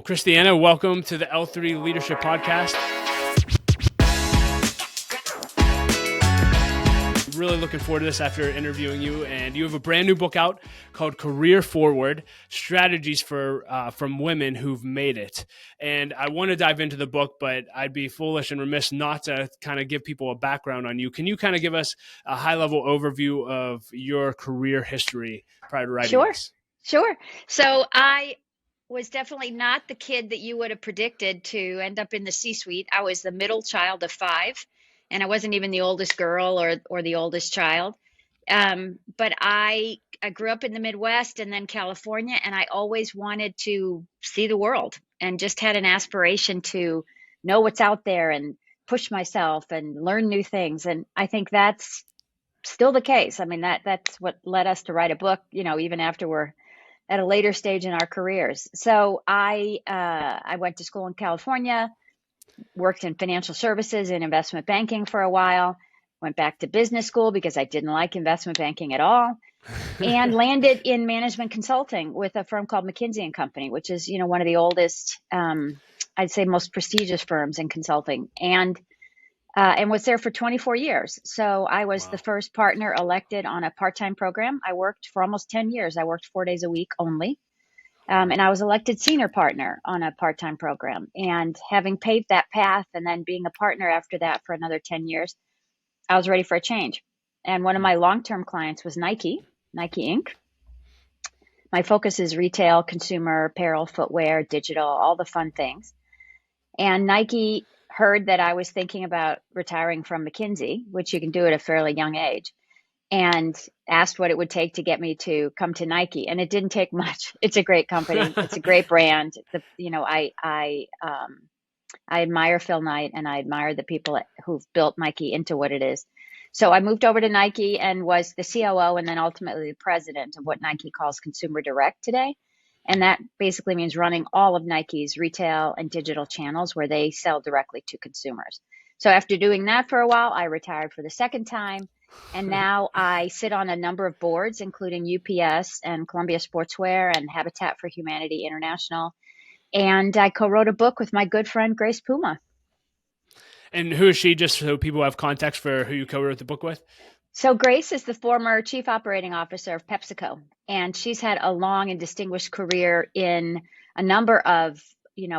Christiana, welcome to the L3 Leadership Podcast. Really looking forward to this after interviewing you, and you have a brand new book out called Career Forward: Strategies for from Women Who've Made It. And I want to dive into the book, but I'd be foolish and remiss not to kind of give people a background on you. Can you kind of give us a high-level overview of your career history prior to writing this? Sure. So I was definitely not the kid that you would have predicted to end up in the C-suite. I was the middle child of five, and I wasn't even the oldest girl or the oldest child. But I grew up in the Midwest and then California, and I always wanted to see the world and just had an aspiration to know what's out there and push myself and learn new things. And I think that's still the case. I mean, that's what led us to write a book, even after we're at a later stage in our careers. So I went to school in California, worked in financial services and investment banking for a while, went back to business school because I didn't like investment banking at all, and landed in management consulting with a firm called McKinsey Company, which is, one of the oldest, I'd say most prestigious firms in consulting, and was there for 24 years. So I was the first partner elected on a part-time program. I worked for almost 10 years. I worked 4 days a week only. And I was elected senior partner on a part-time program. And having paved that path and then being a partner after that for another 10 years, I was ready for a change. And one of my long-term clients was Nike Inc. My focus is retail, consumer, apparel, footwear, digital, all the fun things. And Nike heard that I was thinking about retiring from McKinsey, which you can do at a fairly young age, and asked what it would take to get me to come to Nike. And it didn't take much. It's a great company. It's a great brand. I admire Phil Knight, and I admire the people who've built Nike into what it is. So I moved over to Nike and was the COO and then ultimately the president of what Nike calls Consumer Direct today. And that basically means running all of Nike's retail and digital channels where they sell directly to consumers. So after doing that for a while, I retired for the second time. And now I sit on a number of boards, including UPS and Columbia Sportswear and Habitat for Humanity International. And I co-wrote a book with my good friend, Grace Puma. And who is she, just so people have context for who you co-wrote the book with? So Grace is the former chief operating officer of PepsiCo, and she's had a long and distinguished career in a number of,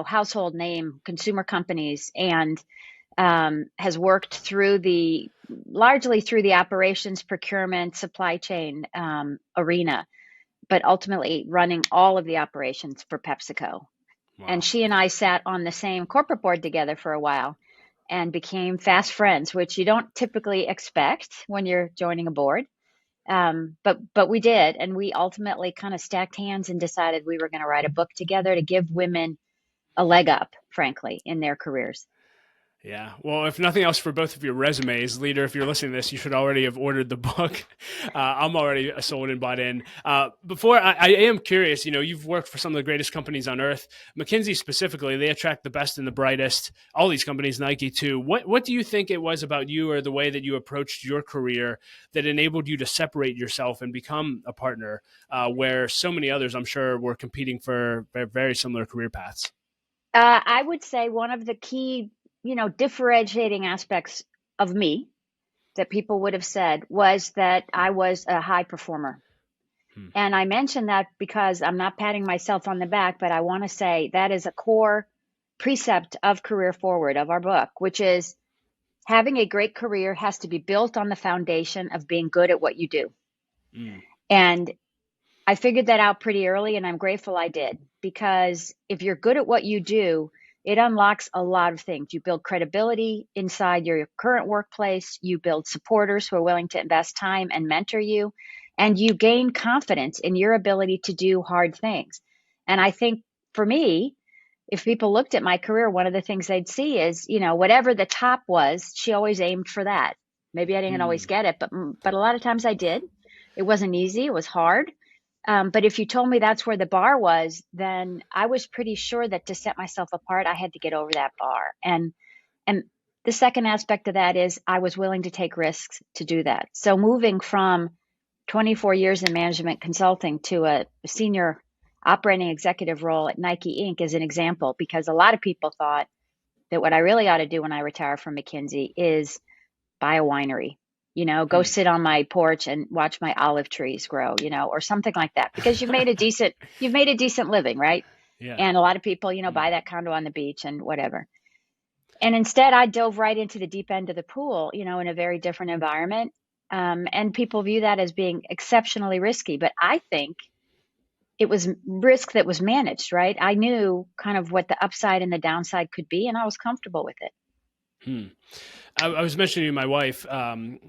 household name consumer companies, and has worked largely through the operations, procurement, supply chain arena, but ultimately running all of the operations for PepsiCo. Wow. And she and I sat on the same corporate board together for a while and became fast friends, which you don't typically expect when you're joining a board. But we did, and we ultimately kind of stacked hands and decided we were going to write a book together to give women a leg up, frankly, in their careers. Yeah. Well, if nothing else, for both of your resumes, leader, if you're listening to this, you should already have ordered the book. I'm already sold and bought in. Before, I am curious, you've worked for some of the greatest companies on earth. McKinsey specifically, they attract the best and the brightest. All these companies, Nike too. What do you think it was about you or the way that you approached your career that enabled you to separate yourself and become a partner where so many others, I'm sure, were competing for very similar career paths? I would say one of the key differentiating aspects of me that people would have said was that I was a high performer. And I mention that because I'm not patting myself on the back, but I want to say that is a core precept of Career Forward, of our book, which is having a great career has to be built on the foundation of being good at what you do. And I figured that out pretty early, and I'm grateful I did, because if you're good at what you do, it unlocks a lot of things. You build credibility inside your current workplace. You build supporters who are willing to invest time and mentor you. And you gain confidence in your ability to do hard things. And I think for me, if people looked at my career, one of the things they'd see is, whatever the top was, she always aimed for that. Maybe I didn't always get it, but a lot of times I did. It wasn't easy. It was hard. But if you told me that's where the bar was, then I was pretty sure that to set myself apart, I had to get over that bar. And the second aspect of that is I was willing to take risks to do that. So moving from 24 years in management consulting to a senior operating executive role at Nike Inc. as an example, because a lot of people thought that what I really ought to do when I retire from McKinsey is buy a winery, go Hmm. sit on my porch and watch my olive trees grow, or something like that, because you've made a decent living, right? Yeah. And a lot of people, Hmm. buy that condo on the beach and whatever. And instead, I dove right into the deep end of the pool, in a very different environment. And people view that as being exceptionally risky. But I think it was risk that was managed, right? I knew kind of what the upside and the downside could be, and I was comfortable with it. Hmm. I was mentioning to my wife,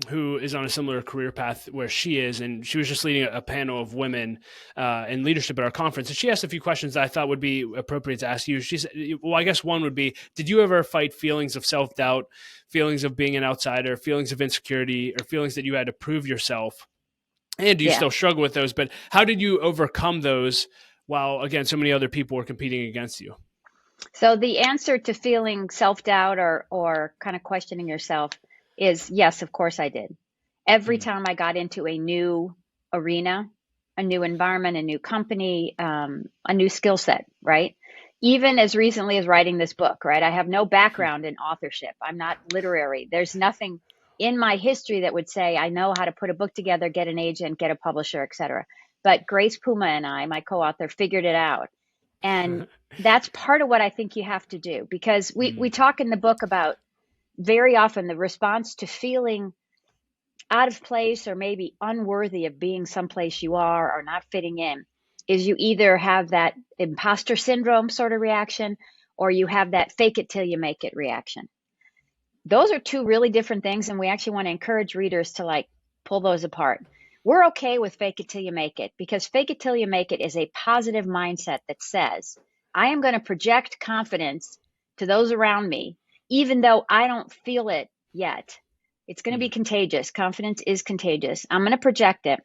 who is on a similar career path where she is, and she was just leading a panel of women in leadership at our conference. And she asked a few questions that I thought would be appropriate to ask you. She said, well, I guess one would be, did you ever fight feelings of self-doubt, feelings of being an outsider, feelings of insecurity, or feelings that you had to prove yourself? And do you Yeah. still struggle with those? But how did you overcome those while, again, so many other people were competing against you? So the answer to feeling self-doubt or kind of questioning yourself is yes, of course I did. Every Mm. time I got into a new arena, a new environment, a new company, a new skill set, right? Even as recently as writing this book, right? I have no background in authorship. I'm not literary. There's nothing in my history that would say I know how to put a book together, get an agent, get a publisher, etc. But Grace Puma and I, my co-author, figured it out. And that's part of what I think you have to do, because we Mm. talk in the book about very often the response to feeling out of place or maybe unworthy of being someplace you are or not fitting in is you either have that imposter syndrome sort of reaction or you have that fake it till you make it reaction. Those are two really different things, and we actually want to encourage readers to like pull those apart. We're okay with fake it till you make it, because fake it till you make it is a positive mindset that says, I am going to project confidence to those around me, even though I don't feel it yet. It's going to be Mm. contagious. Confidence is contagious. I'm going to project it.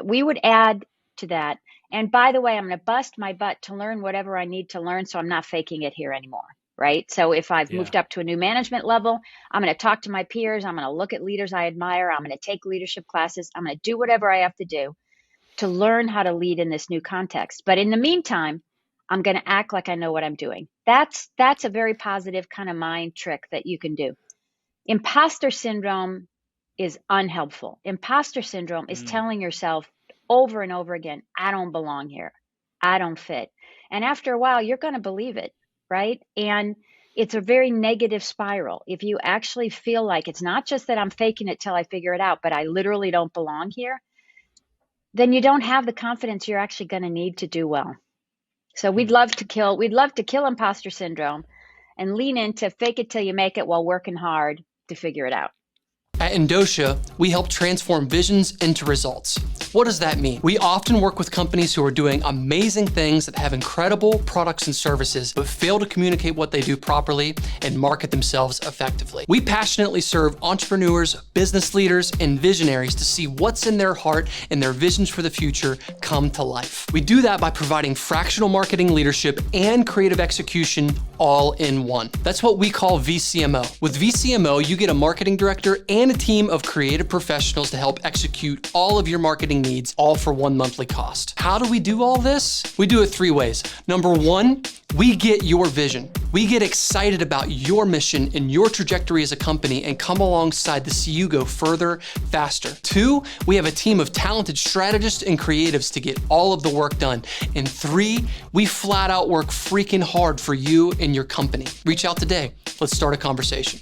We would add to that. And by the way, I'm going to bust my butt to learn whatever I need to learn, so I'm not faking it here anymore. Right. So if I've Yeah. moved up to a new management level, I'm going to talk to my peers. I'm going to look at leaders I admire. I'm going to take leadership classes. I'm going to do whatever I have to do to learn how to lead in this new context. But in the meantime, I'm going to act like I know what I'm doing. That's a very positive kind of mind trick that you can do. Imposter syndrome is unhelpful. Imposter syndrome is Mm. telling yourself over and over again, I don't belong here. I don't fit. And after a while, you're going to believe it, right? And it's a very negative spiral. If you actually feel like it's not just that I'm faking it till I figure it out, but I literally don't belong here, then you don't have the confidence you're actually going to need to do well. So we'd Hmm. love to kill imposter syndrome and lean into fake it till you make it while working hard to figure it out. At Andocia, we help transform visions into results. What does that mean? We often work with companies who are doing amazing things that have incredible products and services, but fail to communicate what they do properly and market themselves effectively. We passionately serve entrepreneurs, business leaders, and visionaries to see what's in their heart and their visions for the future come to life. We do that by providing fractional marketing leadership and creative execution all in one. That's what we call VCMO. With VCMO, you get a marketing director and a team of creative professionals to help execute all of your marketing needs, all for one monthly cost. How do we do all this? We do it 3 ways. Number 1, we get your vision. We get excited about your mission and your trajectory as a company and come alongside to see you go further, faster. 2, we have a team of talented strategists and creatives to get all of the work done. And 3, we flat out work freaking hard for you and your company. Reach out today. Let's start a conversation.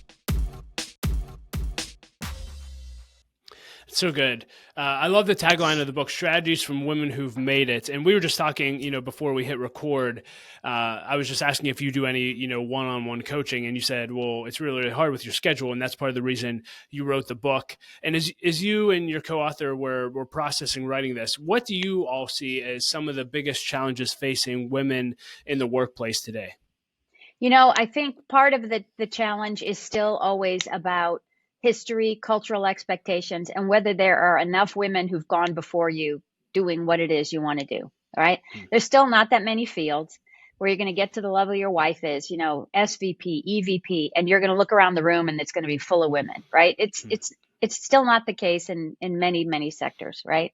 So good. I love the tagline of the book, Strategies from Women Who've Made It. And we were just talking, before we hit record, I was just asking if you do any, one-on-one coaching. And you said, well, it's really, really hard with your schedule. And that's part of the reason you wrote the book. And as you and your co-author were processing writing this, what do you all see as some of the biggest challenges facing women in the workplace today? I think part of the challenge is still always about history, cultural expectations, and whether there are enough women who've gone before you doing what it is you want to do. All right. There's still not that many fields where you're going to get to the level your wife is, SVP, EVP, and you're going to look around the room and it's going to be full of women, right? It's still not the case in many, many sectors, right?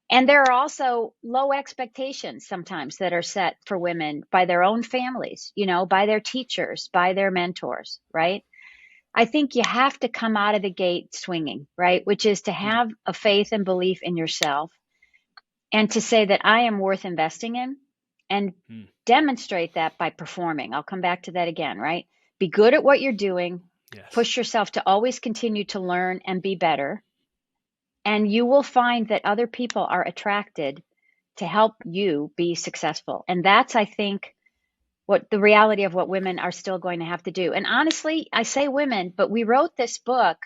And there are also low expectations sometimes that are set for women by their own families, by their teachers, by their mentors, right? I think you have to come out of the gate swinging, right? Which is to have a faith and belief in yourself and to say that I am worth investing in and demonstrate that by performing. I'll come back to that again, right? Be good at what you're doing. Yes. Push yourself to always continue to learn and be better. And you will find that other people are attracted to help you be successful. And that's, I think, what the reality of what women are still going to have to do. And honestly, I say women, but we wrote this book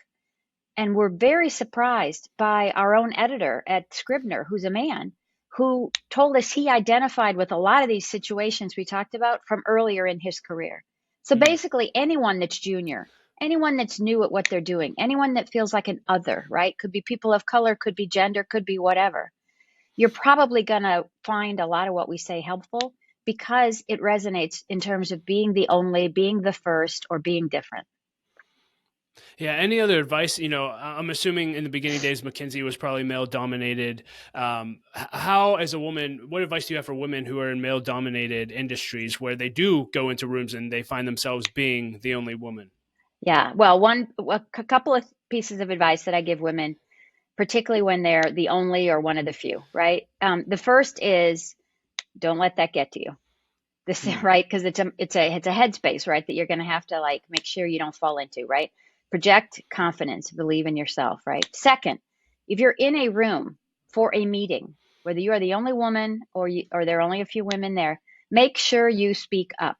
and we're very surprised by our own editor at Scribner, who's a man, who told us he identified with a lot of these situations we talked about from earlier in his career. So basically, anyone that's junior, anyone that's new at what they're doing, anyone that feels like an other, right? Could be people of color, could be gender, could be whatever. You're probably going to find a lot of what we say helpful because it resonates in terms of being the only, being the first, or being different. Yeah. Any other advice? I'm assuming in the beginning days, McKinsey was probably male dominated. How, as a woman, what advice do you have for women who are in male dominated industries where they do go into rooms and they find themselves being the only woman? Yeah. Well, a couple of pieces of advice that I give women, particularly when they're the only or one of the few, right? The first is don't let that get to you. This, right? Because it's a headspace, right? That you're going to have to make sure you don't fall into, right? Project confidence, believe in yourself, right? Second, if you're in a room for a meeting, whether you are the only woman or there are only a few women there, make sure you speak up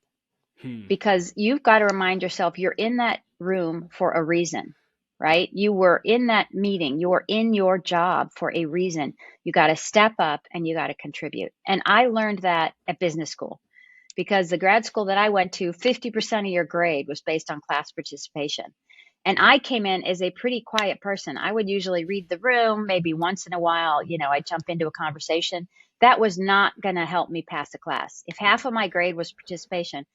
because you've got to remind yourself you're in that room for a reason, right? You were in that meeting, you were in your job for a reason. You got to step up and you got to contribute. And I learned that at business school. Because the grad school that I went to, 50% of your grade was based on class participation. And I came in as a pretty quiet person. I would usually read the room, maybe once in a while, I'd jump into a conversation. That was not going to help me pass a class. If half of my grade was participation,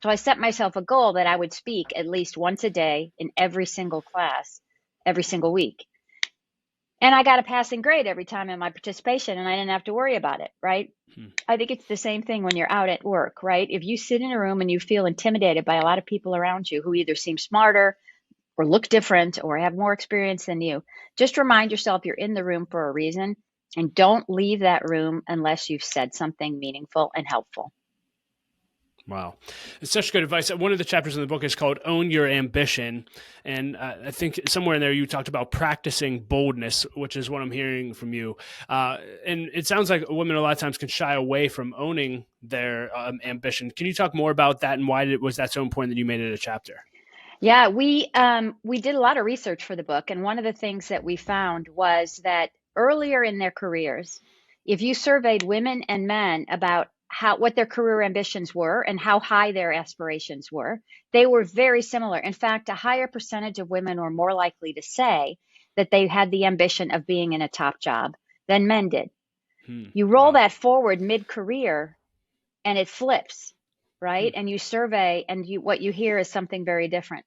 so I set myself a goal that I would speak at least once a day in every single class, every single week. And I got a passing grade every time in my participation, and I didn't have to worry about it, right? I think it's the same thing when you're out at work, right? If you sit in a room and you feel intimidated by a lot of people around you who either seem smarter or look different or have more experience than you, just remind yourself you're in the room for a reason and don't leave that room unless you've said something meaningful and helpful. Wow. It's such good advice. One of the chapters in the book is called Own Your Ambition. And I think somewhere in there you talked about practicing boldness, which is what I'm hearing from you. And it sounds like women a lot of times can shy away from owning their ambition. Can you talk more about that and why was that so important that you made it a chapter? Yeah, we did a lot of research for the book. And one of the things that we found was that earlier in their careers, if you surveyed women and men about what their career ambitions were and how high their aspirations were, they were very similar. In fact, a higher percentage of women were more likely to say that they had the ambition of being in a top job than men did. You roll that forward mid-career and it flips, right? And you survey and what you hear is something very different.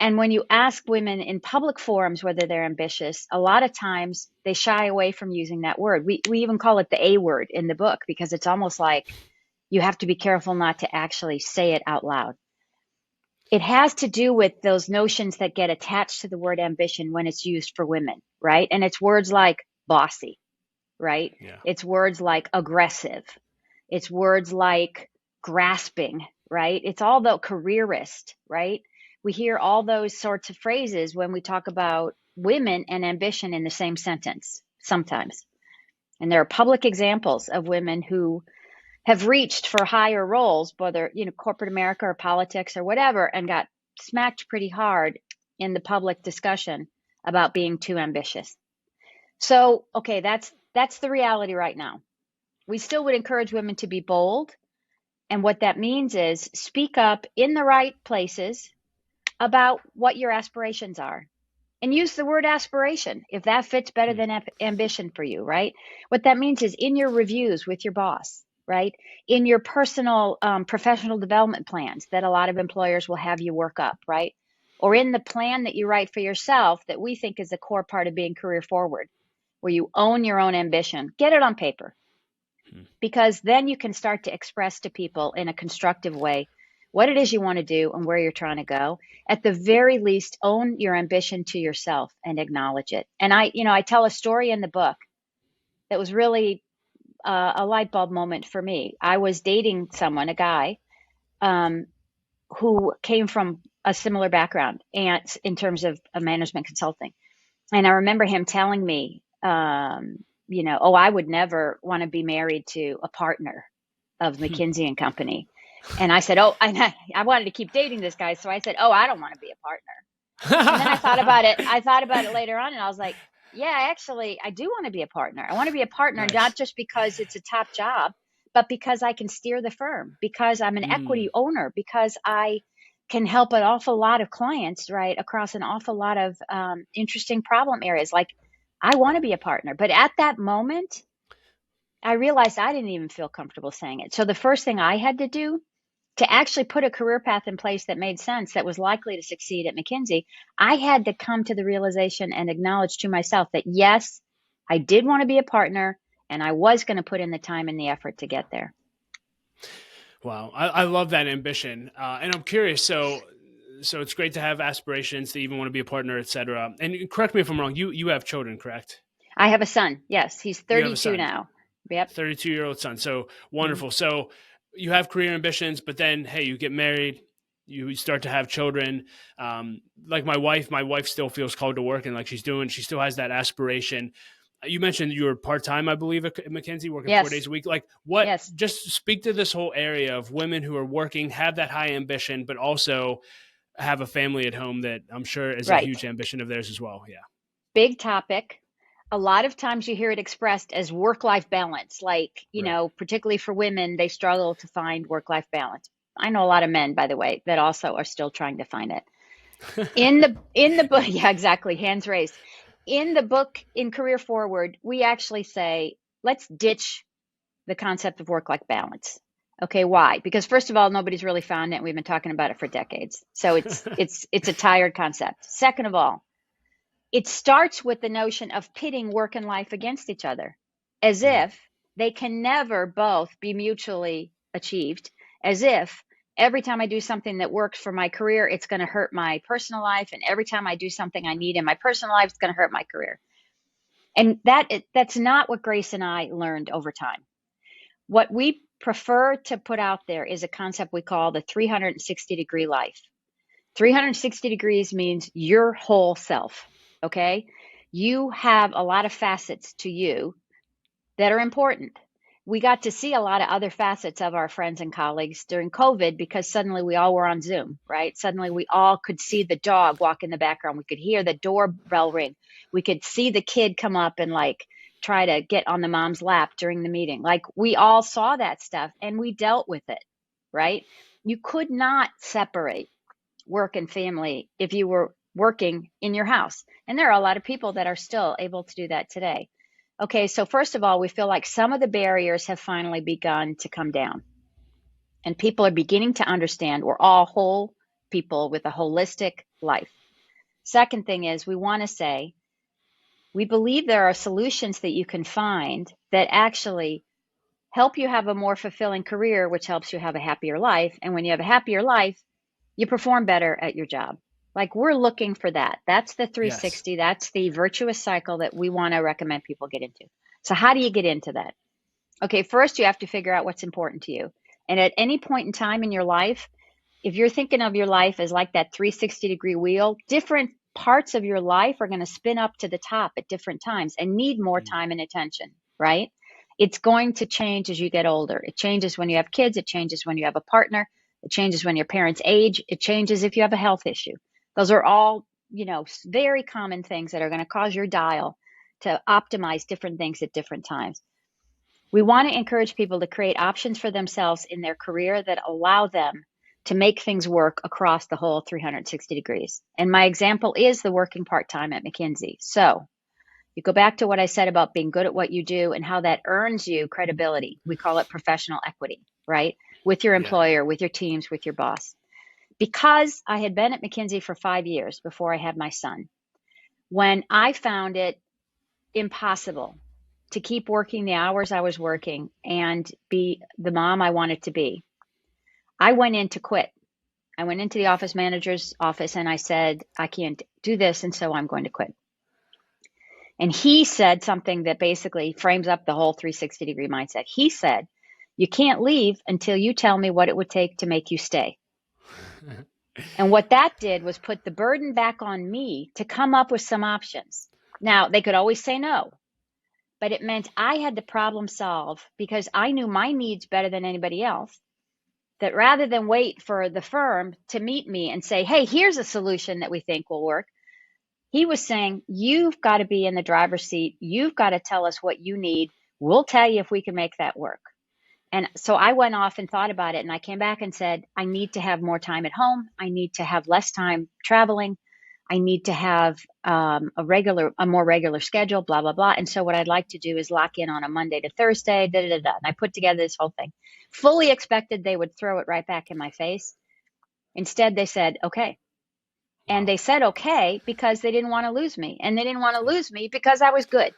And when you ask women in public forums whether they're ambitious, a lot of times they shy away from using that word. We even call it the A word in the book because it's almost like you have to be careful not to actually say it out loud. It has to do with those notions that get attached to the word ambition when it's used for women, right? And it's words like bossy, right? Yeah. It's words like aggressive. It's words like grasping, right? It's all the careerist, right? We hear all those sorts of phrases when we talk about women and ambition in the same sentence sometimes. And there are public examples of women who have reached for higher roles, whether, corporate America or politics or whatever, and got smacked pretty hard in the public discussion about being too ambitious. So, okay, that's the reality right now. We still would encourage women to be bold. And what that means is speak up in the right places about what your aspirations are and use the word aspiration if that fits better than ambition for you, right? What that means is in your reviews with your boss, right? In your personal professional development plans that a lot of employers will have you work up, right? Or in the plan that you write for yourself that we think is a core part of being career forward. where you own your own ambition, get it on paper, because then you can start to express to people in a constructive way what it is you want to do and where you're trying to go. At the very least, own your ambition to yourself and acknowledge it. And I tell a story in the book that was really a light bulb moment for me. I was dating someone, a guy, who came from a similar background and in terms of management consulting. And I remember him telling me, oh, I would never want to be married to a partner of McKinsey and Company. And I said, oh, I wanted to keep dating this guy. So I said, oh, I don't want to be a partner. And then I thought about it. I thought about it later on, and I was like, yeah, actually, I do want to be a partner. I want to be a partner, Nice. not just because it's a top job, but because I can steer the firm, because I'm an equity owner, because I can help an awful lot of clients, right, across an awful lot of interesting problem areas. Like, I want to be a partner. But at that moment, I realized I didn't even feel comfortable saying it. So the first thing I had to do to actually put a career path in place that made sense, that was likely to succeed at McKinsey, I had to come to the realization and acknowledge to myself that, yes, I did want to be a partner, and I was going to put in the time and the effort to get there. Wow. I love that ambition. And I'm curious. So it's great to have aspirations to even want to be a partner, et cetera. And correct me if I'm wrong. You have children, correct? I have a son. Yes. He's 32 son. now. Yep. 32-year-old son. So wonderful. So you have career ambitions, but then, hey, you get married, you start to have children. Like my wife still feels called to work, and like she still has that aspiration. You mentioned you were part-time, I believe, at McKinsey, working 4 days a week. Like what, just speak to this whole area of women who are working, have that high ambition, but also have a family at home that I'm sure is a huge ambition of theirs as well. Yeah. Big topic. A lot of times you hear it expressed as work-life balance. Like, you know, particularly for women, they struggle to find work-life balance. I know a lot of men, by the way, that also are still trying to find it. In the book, yeah, exactly. Hands raised. In the book, in Career Forward, we actually say, let's ditch the concept of work-life balance. Okay, why? Because first of all, nobody's really found it. And we've been talking about it for decades. So it's a tired concept. Second of all, it starts with the notion of pitting work and life against each other, as if they can never both be mutually achieved, as if every time I do something that works for my career, it's going to hurt my personal life. And every time I do something I need in my personal life, it's going to hurt my career. And that's not what Grace and I learned over time. What we prefer to put out there is a concept we call the 360-degree life. 360 degrees means your whole self. Okay, you have a lot of facets to you that are important. We got to see a lot of other facets of our friends and colleagues during COVID because suddenly we all were on Zoom, right? Suddenly we all could see the dog walk in the background. We could hear the doorbell ring. We could see the kid come up and like try to get on the mom's lap during the meeting. Like we all saw that stuff and we dealt with it, right? You could not separate work and family if you were working in your house. And there are a lot of people that are still able to do that today. Okay, so first of all, we feel like some of the barriers have finally begun to come down. And people are beginning to understand we're all whole people with a holistic life. Second thing is we want to say, we believe there are solutions that you can find that actually help you have a more fulfilling career, which helps you have a happier life. And when you have a happier life, you perform better at your job. Like we're looking for that. That's the 360. Yes. That's the virtuous cycle that we want to recommend people get into. So how do you get into that? Okay, first you have to figure out what's important to you. And at any point in time in your life, if you're thinking of your life as like that 360-degree wheel, different parts of your life are going to spin up to the top at different times and need more time and attention, right? It's going to change as you get older. It changes when you have kids. It changes when you have a partner. It changes when your parents age. It changes if you have a health issue. Those are all, very common things that are going to cause your dial to optimize different things at different times. We want to encourage people to create options for themselves in their career that allow them to make things work across the whole 360 degrees. And my example is the working part-time at McKinsey. So you go back to what I said about being good at what you do and how that earns you credibility. We call it professional equity, right? With your employer, with your teams, with your boss. Because I had been at McKinsey for 5 years before I had my son, when I found it impossible to keep working the hours I was working and be the mom I wanted to be, I went in to quit. I went into the office manager's office and I said, I can't do this, and so I'm going to quit. And he said something that basically frames up the whole 360-degree mindset. He said, you can't leave until you tell me what it would take to make you stay. And what that did was put the burden back on me to come up with some options. Now, they could always say no, but it meant I had to problem solve because I knew my needs better than anybody else. That rather than wait for the firm to meet me and say, hey, here's a solution that we think will work, he was saying, you've got to be in the driver's seat. You've got to tell us what you need. We'll tell you if we can make that work. And so I went off and thought about it, and I came back and said, I need to have more time at home. I need to have less time traveling. I need to have a more regular schedule, blah, blah, blah. And so what I'd like to do is lock in on a Monday to Thursday, da, da, da, da. And I put together this whole thing. Fully expected they would throw it right back in my face. Instead, they said, okay. And they said, okay, because they didn't want to lose me. And they didn't want to lose me because I was good,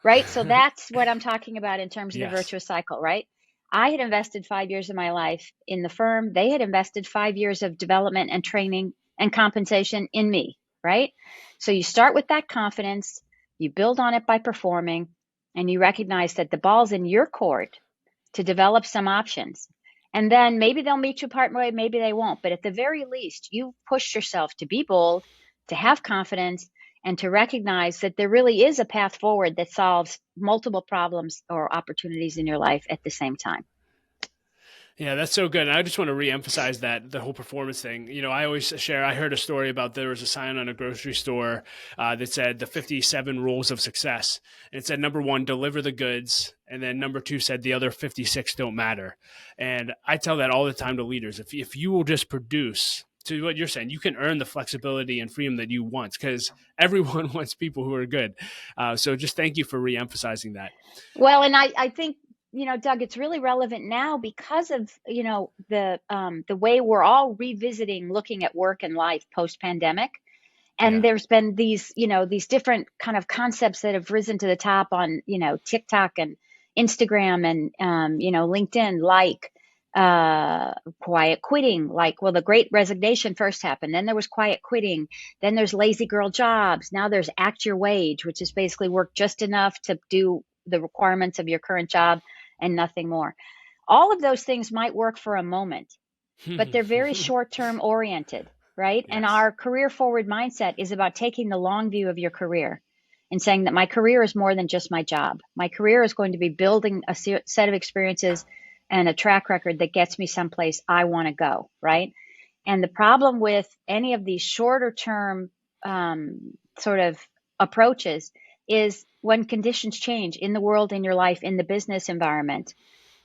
right? So that's what I'm talking about in terms of the virtuous cycle, right? I had invested 5 years of my life in the firm. They had invested 5 years of development and training and compensation in me, right? So you start with that confidence, you build on it by performing, and you recognize that the ball's in your court to develop some options. And then maybe they'll meet you partway, maybe they won't. But at the very least, you pushed yourself to be bold, to have confidence, and to recognize that there really is a path forward that solves multiple problems or opportunities in your life at the same time. Yeah, that's so good. And I just want to reemphasize that the whole performance thing. You know, I always share, I heard a story about there was a sign on a grocery store that said the 57 rules of success. And it said, number 1, deliver the goods. And then number 2 said the other 56 don't matter. And I tell that all the time to leaders. If you will just produce, to what you're saying, you can earn the flexibility and freedom that you want, because everyone wants people who are good. So just thank you for reemphasizing that. Well, and I think, you know, Doug, it's really relevant now because of, you know, the way we're all revisiting looking at work and life post-pandemic. And there's been these, you know, these different kind of concepts that have risen to the top on, you know, TikTok and Instagram and, you know, LinkedIn, like quiet quitting. Like, well, the Great Resignation first happened. Then there was quiet quitting. Then there's lazy girl jobs. Now there's act your wage, which is basically work just enough to do the requirements of your current job and nothing more. All of those things might work for a moment, but they're very short-term oriented, right? Yes. And our career forward mindset is about taking the long view of your career and saying that my career is more than just my job. My career is going to be building a set of experiences and a track record that gets me someplace I want to go, right? And the problem with any of these shorter term sort of approaches is when conditions change in the world, in your life, in the business environment,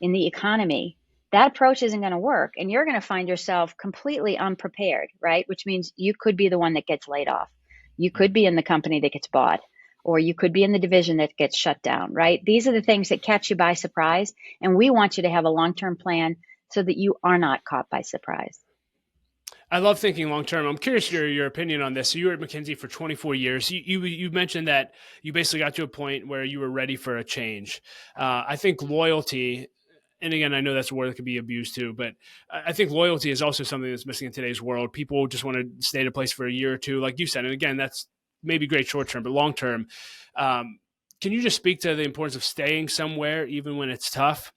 in the economy, that approach isn't going to work. And you're going to find yourself completely unprepared, right? Which means you could be the one that gets laid off. You could be in the company that gets bought, or you could be in the division that gets shut down, right? These are the things that catch you by surprise. And we want you to have a long-term plan so that you are not caught by surprise. I love thinking long-term. I'm curious your opinion on this. So you were at McKinsey for 24 years. You mentioned that you basically got to a point where you were ready for a change. I think loyalty, and again, I know that's a word that can be abused too, but I think loyalty is also something that's missing in today's world. People just want to stay at a place for a year or two, like you said. And again, that's maybe great short-term, but long-term. Can you just speak to the importance of staying somewhere even when it's tough?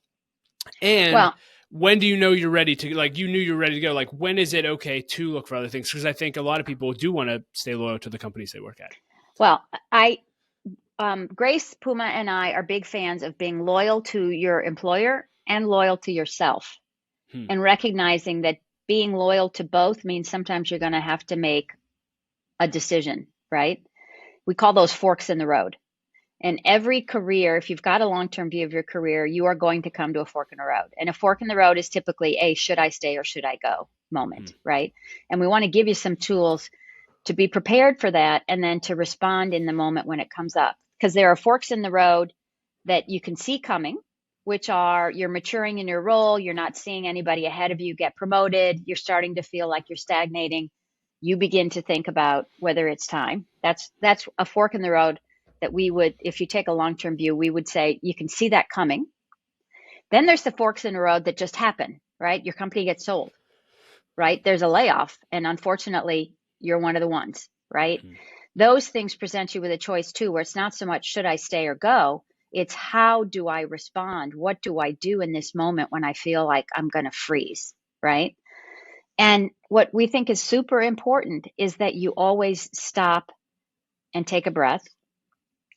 And when do you know you're ready to, like, you knew you're ready to go? Like, when is it okay to look for other things? Because I think a lot of people do want to stay loyal to the companies they work at. Well, Grace, Puma, and I are big fans of being loyal to your employer and loyal to yourself, and recognizing that being loyal to both means sometimes you're going to have to make a decision, right? We call those forks in the road. And every career, if you've got a long-term view of your career, you are going to come to a fork in the road. And a fork in the road is typically a should I stay or should I go moment, right? And we want to give you some tools to be prepared for that and then to respond in the moment when it comes up. Because there are forks in the road that you can see coming, which are you're maturing in your role, you're not seeing anybody ahead of you get promoted, you're starting to feel like you're stagnating. You begin to think about whether it's time. That's a fork in the road that we would, if you take a long-term view, we would say you can see that coming. Then there's the forks in the road that just happen, right? Your company gets sold, right? There's a layoff, and unfortunately, you're one of the ones, right? Mm-hmm. Those things present you with a choice too, where it's not so much should I stay or go, it's how do I respond? What do I do in this moment when I feel like I'm going to freeze, right? And what we think is super important is that you always stop and take a breath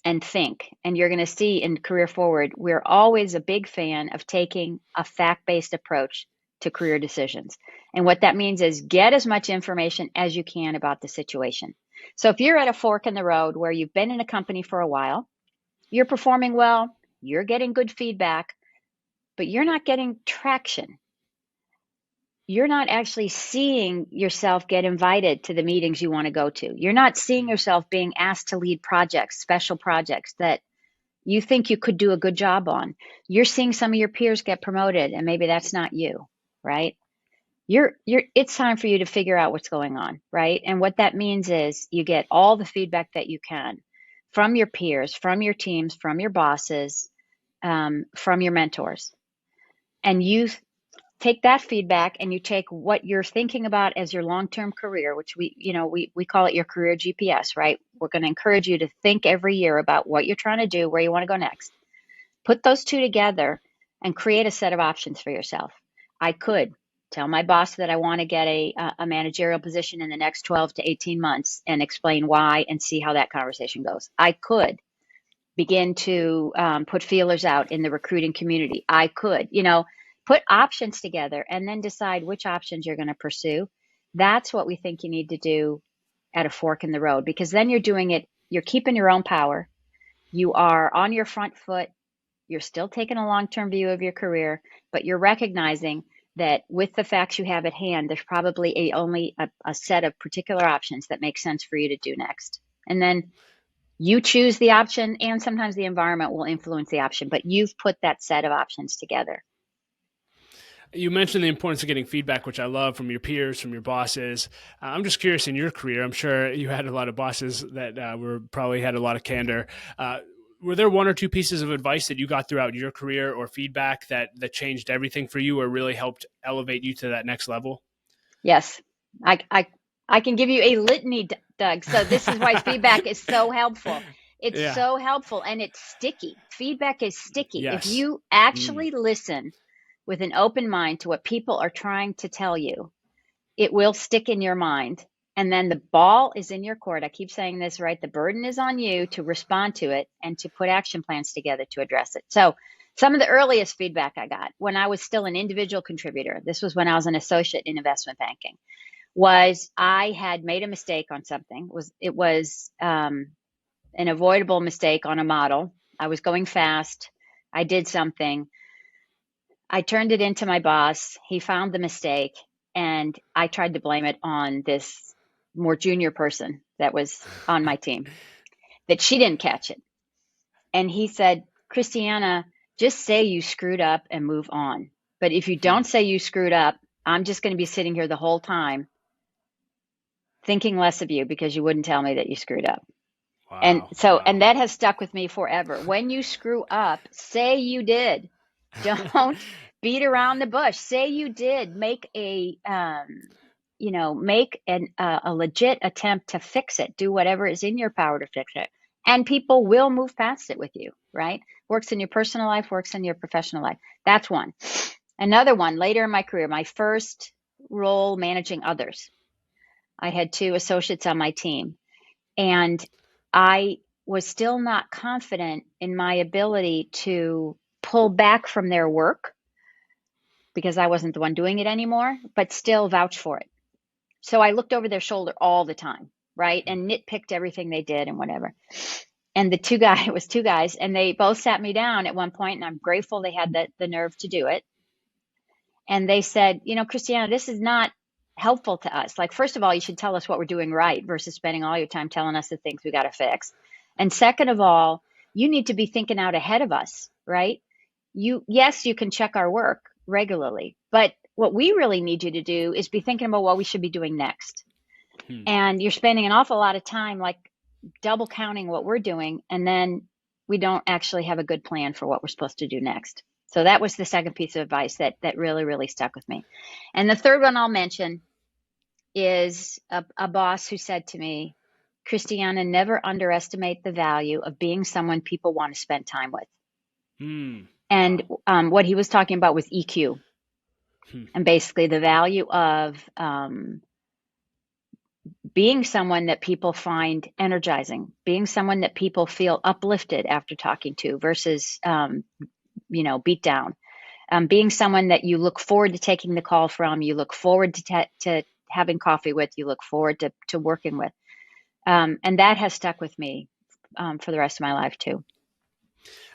and think. And you're going to see in Career Forward, we're always a big fan of taking a fact-based approach to career decisions. And what that means is get as much information as you can about the situation. So if you're at a fork in the road where you've been in a company for a while, you're performing well, you're getting good feedback, but you're not getting traction. You're not actually seeing yourself get invited to the meetings you want to go to. You're not seeing yourself being asked to lead projects, special projects that you think you could do a good job on. You're seeing some of your peers get promoted, and maybe that's not you, right? It's time for you to figure out what's going on, right? And what that means is you get all the feedback that you can from your peers, from your teams, from your bosses, from your mentors. And you take that feedback and you take what you're thinking about as your long-term career, which we call it your career GPS, right? We're going to encourage you to think every year about what you're trying to do, where you want to go next. Put those two together and create a set of options for yourself. I could tell my boss that I want to get a managerial position in the next 12 to 18 months and explain why and see how that conversation goes. I could begin to put feelers out in the recruiting community. I could, put options together and then decide which options you're going to pursue. That's what we think you need to do at a fork in the road, because then you're doing it, you're keeping your own power. You are on your front foot. You're still taking a long-term view of your career, but you're recognizing that with the facts you have at hand, there's probably only a set of particular options that make sense for you to do next. And then you choose the option, and sometimes the environment will influence the option, but you've put that set of options together. You mentioned the importance of getting feedback, which I love, from your peers, from your bosses. I'm just curious, in your career, I'm sure you had a lot of bosses that probably had a lot of candor. Were there one or two pieces of advice that you got throughout your career or feedback that changed everything for you or really helped elevate you to that next level? Yes. I can give you a litany, Doug. So this is why feedback is so helpful. It's so helpful, and it's sticky. Feedback is sticky. Yes. If you actually listen with an open mind to what people are trying to tell you, it will stick in your mind. And then the ball is in your court. I keep saying this, right? The burden is on you to respond to it and to put action plans together to address it. So some of the earliest feedback I got when I was still an individual contributor, this was when I was an associate in investment banking, was I had made a mistake on something. It was an avoidable mistake on a model. I was going fast. I did something. I turned it into my boss. He found the mistake, and I tried to blame it on this more junior person that was on my team, that she didn't catch it. And he said, Christiana, just say you screwed up and move on. But if you don't say you screwed up, I'm just going to be sitting here the whole time thinking less of you because you wouldn't tell me that you screwed up. Wow. And that has stuck with me forever. When you screw up, say you did. Don't beat around the bush. Say you did. Make a legit attempt to fix it. Do whatever is in your power to fix it. And people will move past it with you, right? Works in your personal life, works in your professional life. That's one. Another one, later in my career, my first role managing others. I had 2 associates on my team, and I was still not confident in my ability to pull back from their work because I wasn't the one doing it anymore, but still vouch for it. So I looked over their shoulder all the time, right? And nitpicked everything they did and whatever. And it was 2 guys, and they both sat me down at one point, and I'm grateful they had the nerve to do it. And they said, Christiana, this is not helpful to us. Like, first of all, you should tell us what we're doing right versus spending all your time telling us the things we got to fix. And second of all, you need to be thinking out ahead of us, right? Yes, you can check our work regularly, but what we really need you to do is be thinking about what we should be doing next. And you're spending an awful lot of time, like double counting what we're doing, and then we don't actually have a good plan for what we're supposed to do next. So that was the second piece of advice that really, really stuck with me. And the third one I'll mention is a boss who said to me, Christiana, never underestimate the value of being someone people want to spend time with. And what he was talking about was EQ, and basically the value of being someone that people find energizing, being someone that people feel uplifted after talking to versus, beat down, being someone that you look forward to taking the call from, you look forward to having coffee with, you look forward to working with. And that has stuck with me for the rest of my life too.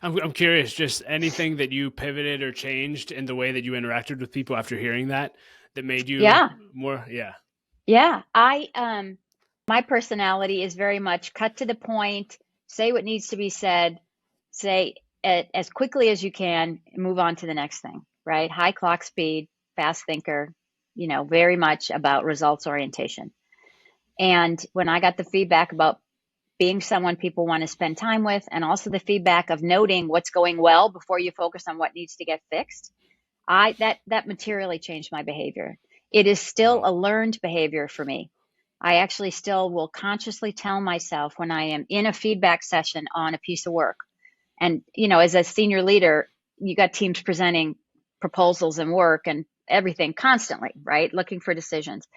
I'm curious, just anything that you pivoted or changed in the way that you interacted with people after hearing that made you more, Yeah. My personality is very much cut to the point, say what needs to be said, say it as quickly as you can, move on to the next thing, right? High clock speed, fast thinker, very much about results orientation. And when I got the feedback about being someone people want to spend time with, and also the feedback of noting what's going well before you focus on what needs to get fixed, that materially changed my behavior. It is still a learned behavior for me. I actually still will consciously tell myself when I am in a feedback session on a piece of work. And, as a senior leader, you got teams presenting proposals and work and everything constantly, right? Looking for decisions.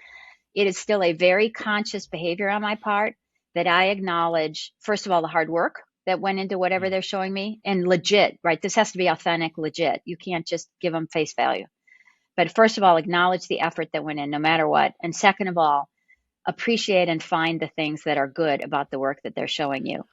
It is still a very conscious behavior on my part that I acknowledge, first of all, the hard work that went into whatever they're showing me, and legit, right? This has to be authentic, legit. You can't just give them face value. But first of all, acknowledge the effort that went in no matter what. And second of all, appreciate and find the things that are good about the work that they're showing you.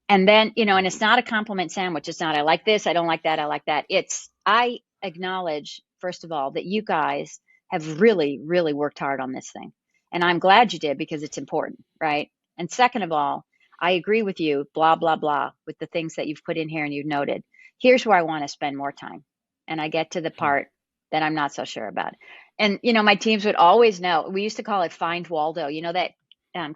And then, and it's not a compliment sandwich. It's not, I like this, I don't like that, I like that. It's, I acknowledge, first of all, that you guys have really, really worked hard on this thing. And I'm glad you did, because it's important, right? And second of all, I agree with you, blah, blah, blah, with the things that you've put in here and you've noted. Here's where I want to spend more time. And I get to the part that I'm not so sure about. And, my teams would always know. We used to call it Find Waldo. That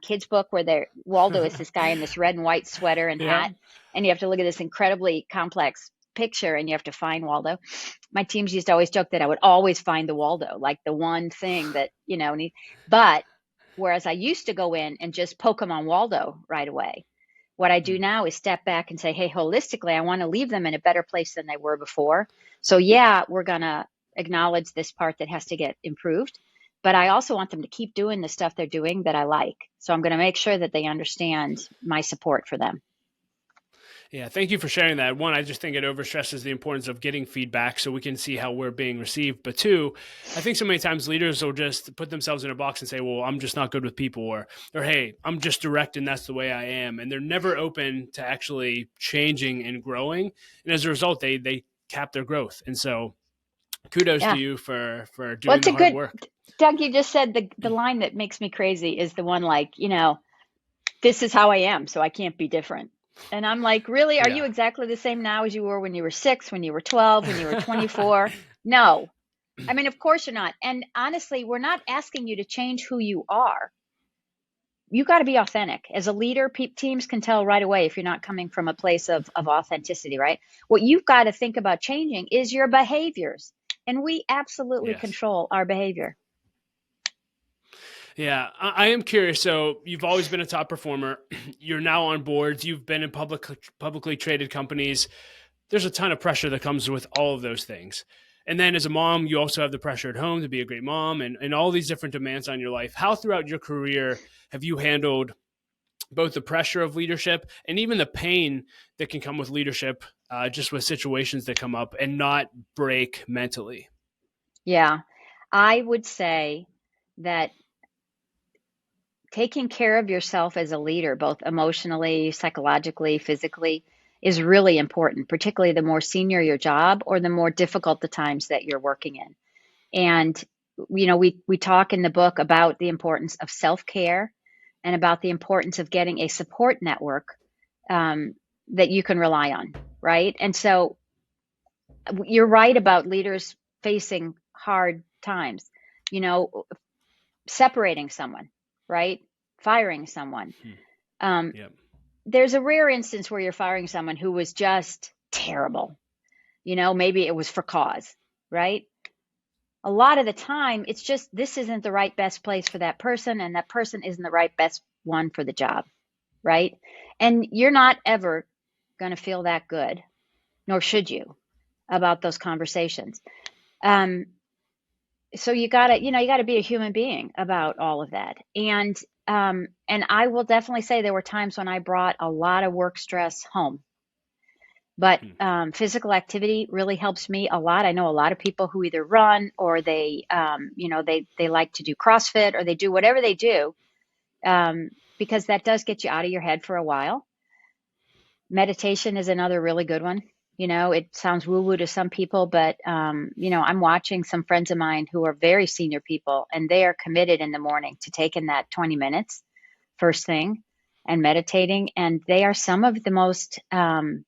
kids book where Waldo is this guy in this red and white sweater and hat. And you have to look at this incredibly complex picture and you have to find Waldo. My teams used to always joke that I would always find the Waldo, like the one thing that, but whereas I used to go in and just poke them on Waldo right away, what I do now is step back and say, hey, holistically, I want to leave them in a better place than they were before. So we're going to acknowledge this part that has to get improved, but I also want them to keep doing the stuff they're doing that I like. So I'm going to make sure that they understand my support for them. Yeah, thank you for sharing that. One, I just think it overstresses the importance of getting feedback so we can see how we're being received. But two, I think so many times leaders will just put themselves in a box and say, well, I'm just not good with people, or hey, I'm just direct and that's the way I am. And they're never open to actually changing and growing. And as a result, they cap their growth. And so kudos to you for doing the hard work. Doug, you just said the line that makes me crazy is the one like, this is how I am, so I can't be different. And I'm like, really? Are you exactly the same now as you were when you were 6, when you were 12, when you were 24? No. I mean, of course you're not. And honestly, we're not asking you to change who you are. You got to be authentic. As a leader, teams can tell right away if you're not coming from a place of authenticity, right? What you've got to think about changing is your behaviors. And we absolutely control our behavior. Yeah, I am curious. So you've always been a top performer. You're now on boards. You've been in publicly traded companies. There's a ton of pressure that comes with all of those things. And then as a mom, you also have the pressure at home to be a great mom and all these different demands on your life. How throughout your career have you handled both the pressure of leadership and even the pain that can come with leadership, just with situations that come up, and not break mentally? Yeah, I would say that taking care of yourself as a leader, both emotionally, psychologically, physically, is really important, particularly the more senior your job or the more difficult the times that you're working in. And, we talk in the book about the importance of self-care and about the importance of getting a support network that you can rely on, right? And so you're right about leaders facing hard times, separating someone, right? Firing someone, there's a rare instance where you're firing someone who was just terrible. Maybe it was for cause, right? A lot of the time, it's just this isn't the right best place for that person, and that person isn't the right best one for the job, right? And you're not ever going to feel that good, nor should you, about those conversations. So you gotta be a human being about all of that. And I will definitely say there were times when I brought a lot of work stress home. But physical activity really helps me a lot. I know a lot of people who either run or they like to do CrossFit, or they do whatever they do, because that does get you out of your head for a while. Meditation is another really good one. It sounds woo-woo to some people, but I'm watching some friends of mine who are very senior people, and they are committed in the morning to taking that 20 minutes first thing and meditating, and they are some of the most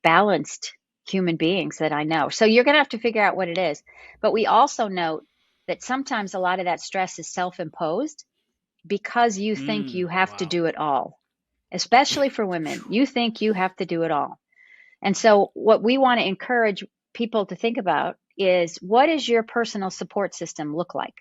balanced human beings that I know. So you're going to have to figure out what it is. But we also note that sometimes a lot of that stress is self-imposed because you think you have to do it all, especially for women. You think you have to do it all. And so what we want to encourage people to think about is, what does your personal support system look like?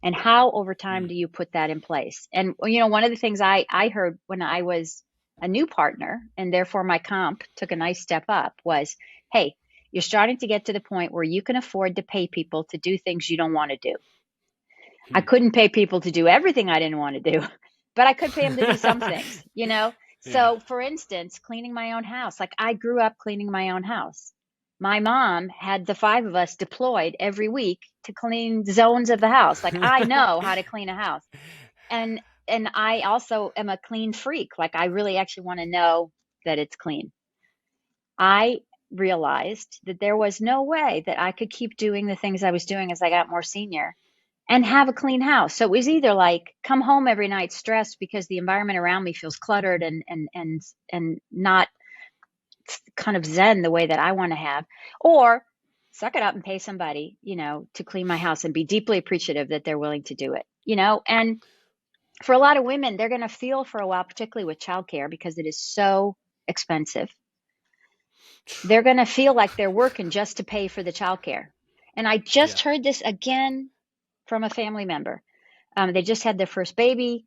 And how over time do you put that in place? And, one of the things I heard when I was a new partner, and therefore my comp took a nice step up, was, hey, you're starting to get to the point where you can afford to pay people to do things you don't want to do. I couldn't pay people to do everything I didn't want to do, but I could pay them to do some things, So for instance, cleaning my own house, like I grew up cleaning my own house. My mom had the 5 of us deployed every week to clean zones of the house. Like I know how to clean a house. And I also am a clean freak. Like I really actually want to know that it's clean. I realized that there was no way that I could keep doing the things I was doing as I got more senior and have a clean house. So it was either like come home every night stressed because the environment around me feels cluttered and not kind of zen the way that I want to have, or suck it up and pay somebody, to clean my house and be deeply appreciative that they're willing to do it, and for a lot of women, they're going to feel for a while, particularly with childcare, because it is so expensive. They're going to feel like they're working just to pay for the childcare. And I just heard this again from a family member. They just had their first baby.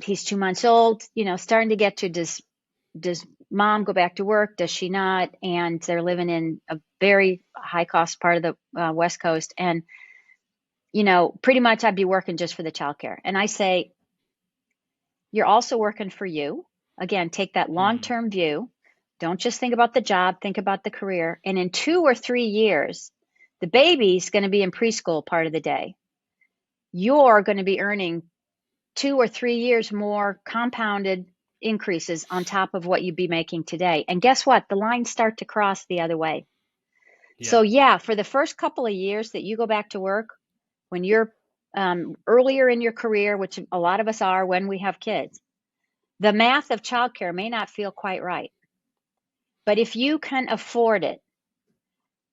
He's 2 months old, starting to get to does mom go back to work? Does she not? And they're living in a very high cost part of the West Coast. And, pretty much I'd be working just for the childcare. And I say, you're also working for you. Again, take that long-term view. Don't just think about the job, think about the career. And in 2 or 3 years, the baby's going to be in preschool part of the day. You're going to be earning 2 or 3 years more compounded increases on top of what you'd be making today. And guess what? The lines start to cross the other way. So for the first couple of years that you go back to work, when you're earlier in your career, which a lot of us are when we have kids, the math of childcare may not feel quite right. But if you can afford it,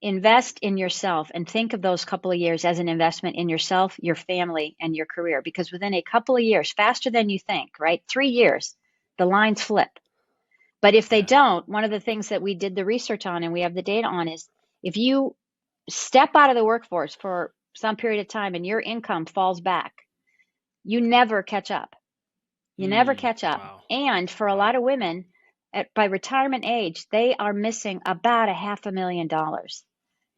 invest in yourself and think of those couple of years as an investment in yourself, your family, and your career. Because within a couple of years, faster than you think, right? 3 years, the lines flip. But if they don't, one of the things that we did the research on and we have the data on is if you step out of the workforce for some period of time and your income falls back, you never catch up. You never catch up. Wow. And for a lot of women, by retirement age, they are missing about $500,000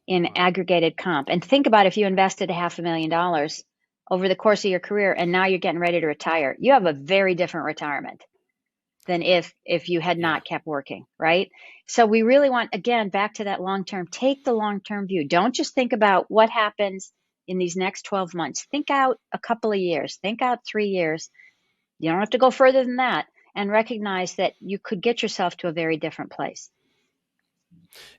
in aggregated comp. And think about if you invested $500,000 over the course of your career and now you're getting ready to retire, you have a very different retirement than if you had not kept working, right? So we really want, again, back to that long-term, take the long-term view. Don't just think about what happens in these next 12 months. Think out a couple of years, think out 3 years. You don't have to go further than that, and recognize that you could get yourself to a very different place.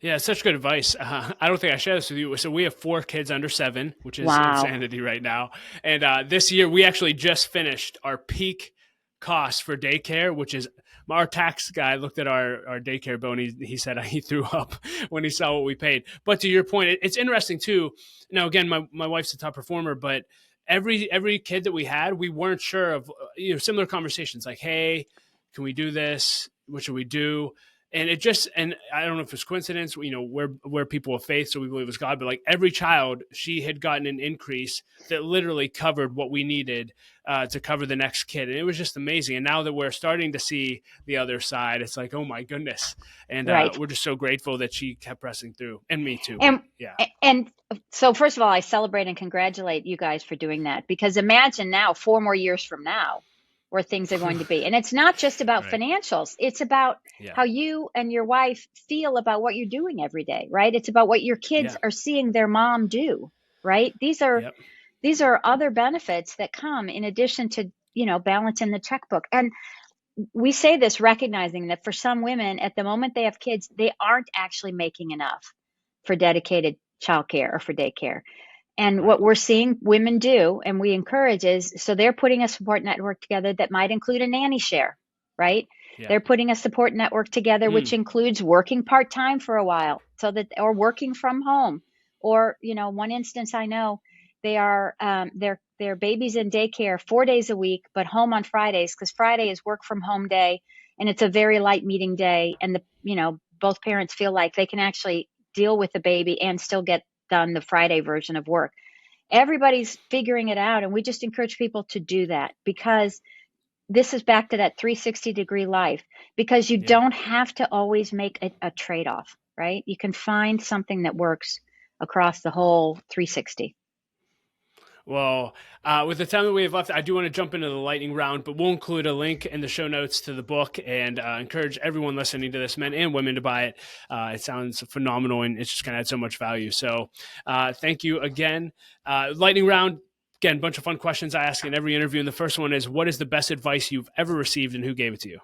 Yeah, such good advice. I don't think I shared this with you. So we have 4 kids under 7, which is insanity right now. And this year we actually just finished our peak cost for daycare, which is our tax guy looked at our daycare bill and he said he threw up when he saw what we paid. But to your point, it's interesting too. Now, again, my wife's a top performer, but every kid that we had, we weren't sure of, similar conversations like, hey, can we do this? What should we do? And and I don't know if it's coincidence, we're people of faith, so we believe it's God, but like every child, she had gotten an increase that literally covered what we needed to cover the next kid. And it was just amazing. And now that we're starting to see the other side, it's like, oh my goodness. And Right. we're just so grateful that she kept pressing through, and me too. And Yeah. and so first of all, I celebrate and congratulate you guys for doing that, because imagine now 4 more years from now where things are going to be. And it's not just about Right. financials. It's about how you and your wife feel about what you're doing every day, right? It's about what your kids are seeing their mom do, right? These are other benefits that come in addition to, balancing the checkbook. And we say this recognizing that for some women, at the moment they have kids, they aren't actually making enough for dedicated childcare or for daycare. And what we're seeing women do, and we encourage, is so they're putting a support network together that might include a nanny share, right? Yeah. They're putting a support network together, which includes working part-time for a while, or working from home. Or, one instance I know, they are, their baby's in daycare 4 days a week, but home on Fridays, because Friday is work from home day, and it's a very light meeting day. And both parents feel like they can actually deal with the baby and still get done the Friday version of work. Everybody's figuring it out, and we just encourage people to do that, because this is back to that 360-degree life, because you don't have to always make a trade-off, right? You can find something that works across the whole 360. Well, with the time that we have left, I do want to jump into the lightning round, but we'll include a link in the show notes to the book, and encourage everyone listening to this, men and women, to buy it. It sounds phenomenal, and it's just going to add so much value. So thank you again. Lightning round, again, bunch of fun questions I ask in every interview. And the first one is, what is the best advice you've ever received, and who gave it to you?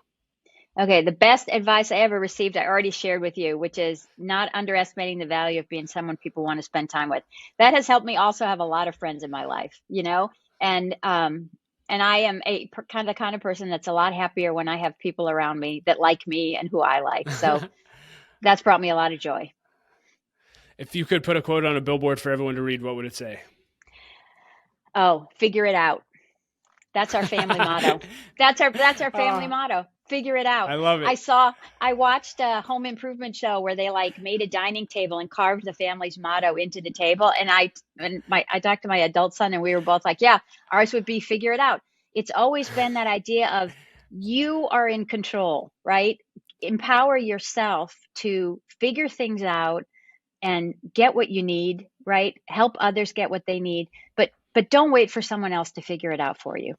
Okay, the best advice I ever received, I already shared with you, which is not underestimating the value of being someone people want to spend time with. That has helped me also have a lot of friends in my life, and I am a kind of person that's a lot happier when I have people around me that like me and who I like. So that's brought me a lot of joy. If you could put a quote on a billboard for everyone to read, what would it say? Oh, figure it out. That's our family motto. That's our family motto. Figure it out. I love it. I watched a home improvement show where they made a dining table and carved the family's motto into the table. And I talked to my adult son, and we were both like, yeah, ours would be figure it out. It's always been that idea of you are in control, right? Empower yourself to figure things out and get what you need, right? Help others get what they need, but don't wait for someone else to figure it out for you.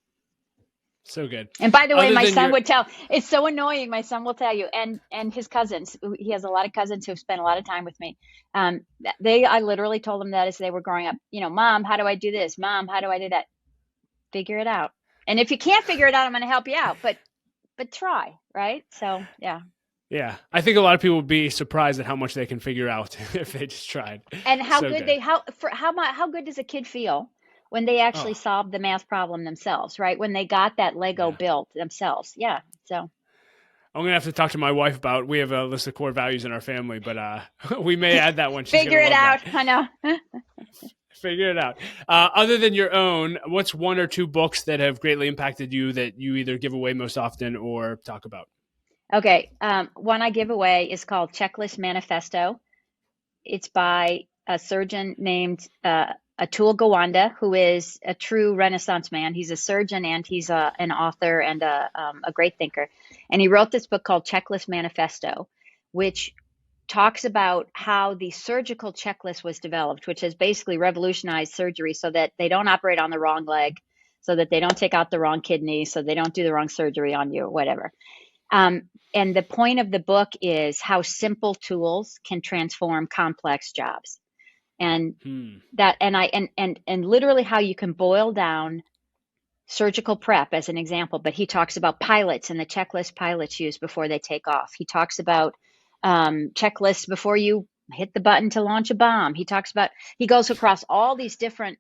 So good. And by the way, my son would tell, it's so annoying. My son will tell you, and his cousins, he has a lot of cousins who've spent a lot of time with me. I literally told them that as they were growing up, Mom, how do I do this? Mom, how do I do that? Figure it out. And if you can't figure it out, I'm going to help you out, but try, right? So, yeah. Yeah. I think a lot of people would be surprised at how much they can figure out if they just tried. And how good does a kid feel when they actually solve the math problem themselves, right? When they got that Lego built themselves. Yeah. So I'm going to have to talk to my wife about, we have a list of core values in our family, but we may add that one. Figure it out. I know. Figure it out. Other than your own, what's 1 or 2 books that have greatly impacted you that you either give away most often or talk about? Okay. One I give away is called Checklist Manifesto. It's by a surgeon named Atul Gawande, who is a true Renaissance man. He's a surgeon, and he's an author and a great thinker. And he wrote this book called Checklist Manifesto, which talks about how the surgical checklist was developed, which has basically revolutionized surgery so that they don't operate on the wrong leg, so that they don't take out the wrong kidney, so they don't do the wrong surgery on you or whatever. And the point of the book is how simple tools can transform complex jobs. And that, and literally how you can boil down surgical prep as an example, but he talks about pilots and the checklist pilots use before they take off. He talks about checklists before you hit the button to launch a bomb. He goes across all these different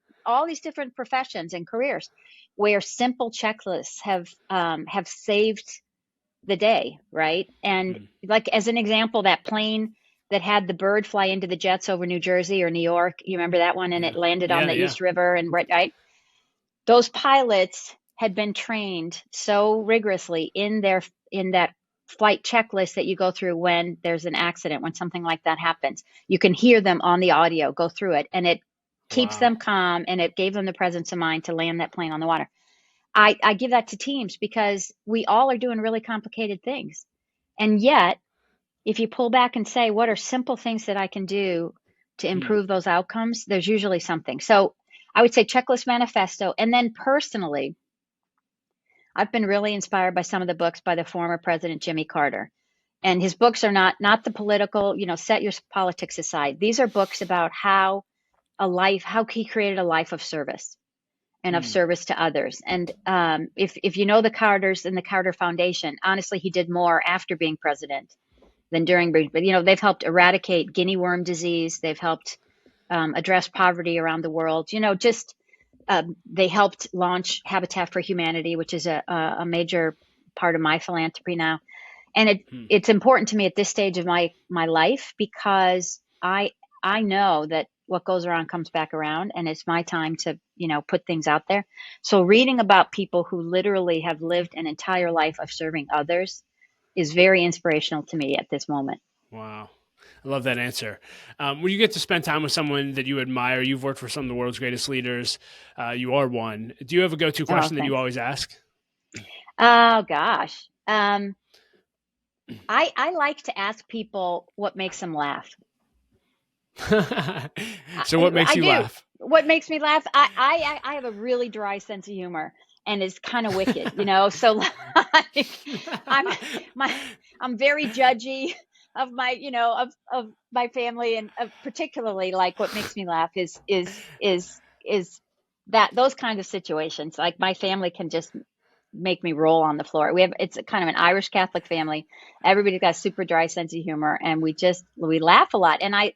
professions and careers where simple checklists have saved the day, right? And like as an example, that plane that had the bird fly into the jets over New Jersey or New York, you remember that one? And it landed on the East River, and right. Those pilots had been trained so rigorously in that flight checklist that you go through when there's an accident, when something like that happens. You can hear them on the audio go through it, and it keeps Wow. them calm, and it gave them the presence of mind to land that plane on the water. I give that to teams because we all are doing really complicated things. And yet, if you pull back and say, what are simple things that I can do to improve those outcomes, there's usually something. So I would say checklist manifesto. And then personally, I've been really inspired by some of the books by the former President Jimmy Carter. And his books are not the political, set your politics aside. These are books about how he created a life of service and of service to others. And if you know the Carters and the Carter Foundation, honestly, he did more after being president than during. But they've helped eradicate guinea worm disease. They've helped address poverty around the world. They helped launch Habitat for Humanity, which is a major part of my philanthropy now. And it's important to me at this stage of my life because I know that what goes around comes back around, and it's my time to put things out there. So reading about people who literally have lived an entire life of serving others is very inspirational to me at this moment. Wow. I love that answer. When you get to spend time with someone that you admire, you've worked for some of the world's greatest leaders. You are one. Do you have a go-to question that you always ask? Oh gosh. I like to ask people what makes them laugh. So what makes you laugh? What makes me laugh? I have a really dry sense of humor, and it's kind of wicked, So like, I'm very judgy of my, of my family, and particularly like what makes me laugh is that those kinds of situations. Like my family can just make me roll on the floor. It's a kind of an Irish Catholic family. Everybody's got a super dry sense of humor, and we laugh a lot. And I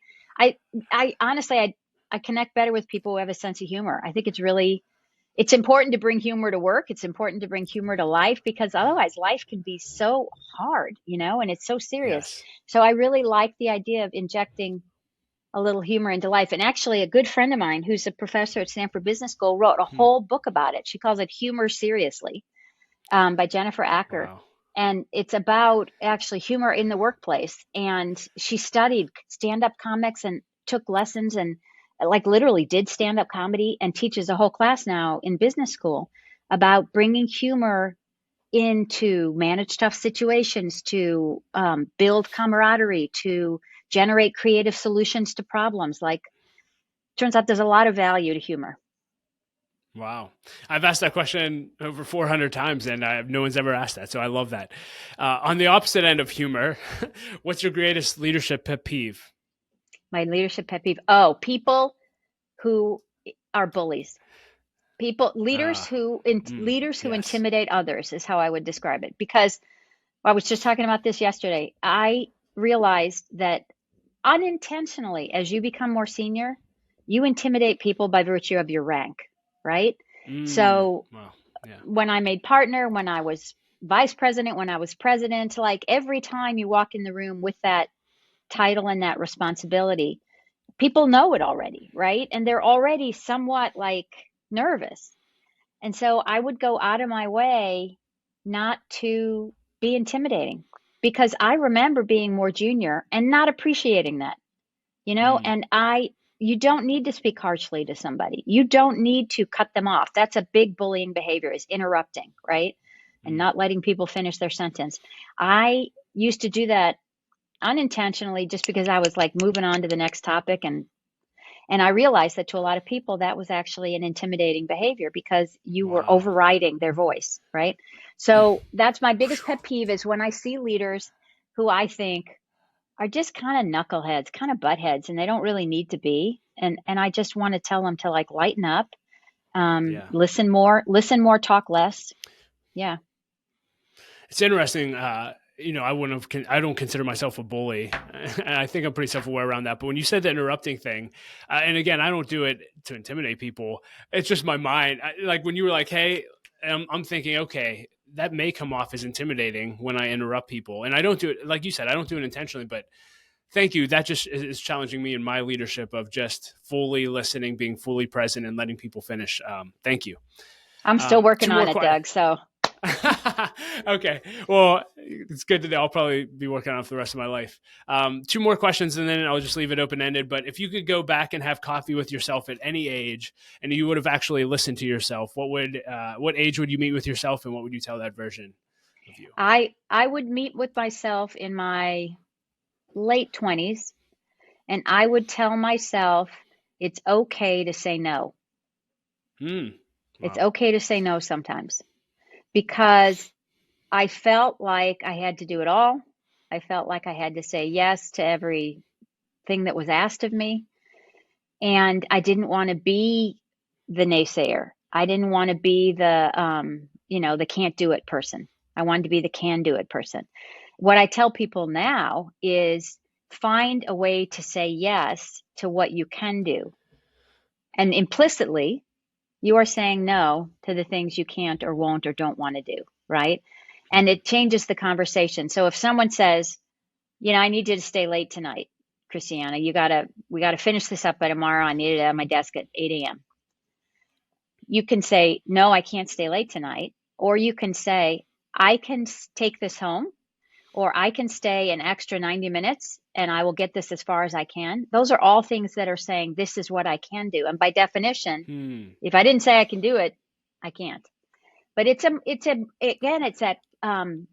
honestly, I connect better with people who have a sense of humor. I think it's important to bring humor to work. It's important to bring humor to life, because otherwise life can be so hard, and it's so serious. Yes. So I really like the idea of injecting a little humor into life. And actually a good friend of mine who's a professor at Stanford Business School wrote a whole book about it. She calls it Humor Seriously, by Jennifer Acker. Wow. And it's about actually humor in the workplace. And she studied stand-up comics and took lessons and like literally did stand-up comedy, and teaches a whole class now in business school about bringing humor in to manage tough situations, to build camaraderie, to generate creative solutions to problems. Like, turns out there's a lot of value to humor. Wow. I've asked that question over 400 times, and no one's ever asked that. So I love that. On the opposite end of humor, what's your greatest leadership pet peeve? My leadership pet peeve. Oh, people who are bullies. Leaders who Yes. intimidate others is how I would describe it. Because I was just talking about this yesterday. I realized that unintentionally, as you become more senior, you intimidate people by virtue of your rank, right? So Wow. Yeah. when I made partner, when I was vice president, when I was president, like every time you walk in the room with that title and that responsibility, people know it already, right? And they're already somewhat like nervous. And so I would go out of my way not to be intimidating, because I remember being more junior and not appreciating that, and you don't need to speak harshly to somebody. You don't need to cut them off. That's a big bullying behavior, is interrupting, right? And not letting people finish their sentence. I used to do that unintentionally just because I was like moving on to the next topic. And I realized that to a lot of people, that was actually an intimidating behavior because you were overriding their voice, right? So that's my biggest pet peeve, is when I see leaders who I think are just kind of knuckleheads, kind of buttheads, and they don't really need to be. And I just want to tell them to like lighten up, listen more, talk less. Yeah. It's interesting. I don't consider myself a bully, and I think I'm pretty self-aware around that. But when you said the interrupting thing, and again, I don't do it to intimidate people. It's just my mind. Like when you were like, "Hey," I'm thinking, okay, that may come off as intimidating when I interrupt people, and I don't do it like you said. I don't do it intentionally, but thank you. That just is challenging me in my leadership of just fully listening, being fully present, and letting people finish. Thank you. I'm still working Two more on it, Doug. So okay. Well, it's good to know. I'll probably be working on it for the rest of my life. Two more questions and then I'll just leave it open-ended. But if you could go back and have coffee with yourself at any age and you would have actually listened to yourself, what age would you meet with yourself and what would you tell that version of you? I would meet with myself in my late 20s and I would tell myself it's okay to say no. Wow. It's okay to say no sometimes. Because I felt like I had to do it all. I felt like I had to say yes to everything that was asked of me. And I didn't want to be the naysayer. I didn't want to be the can't do it person. I wanted to be the can do it person. What I tell people now is find a way to say yes to what you can do. And implicitly, you are saying no to the things you can't or won't or don't want to do, right? And it changes the conversation. So if someone says, I need you to stay late tonight, Christiana, we gotta finish this up by tomorrow. I need it at my desk at 8 a.m. You can say, no, I can't stay late tonight. Or you can say, I can take this home, or I can stay an extra 90 minutes and I will get this as far as I can. Those are all things that are saying this is what I can do. And by definition, if I didn't say I can do it, I can't. But it's that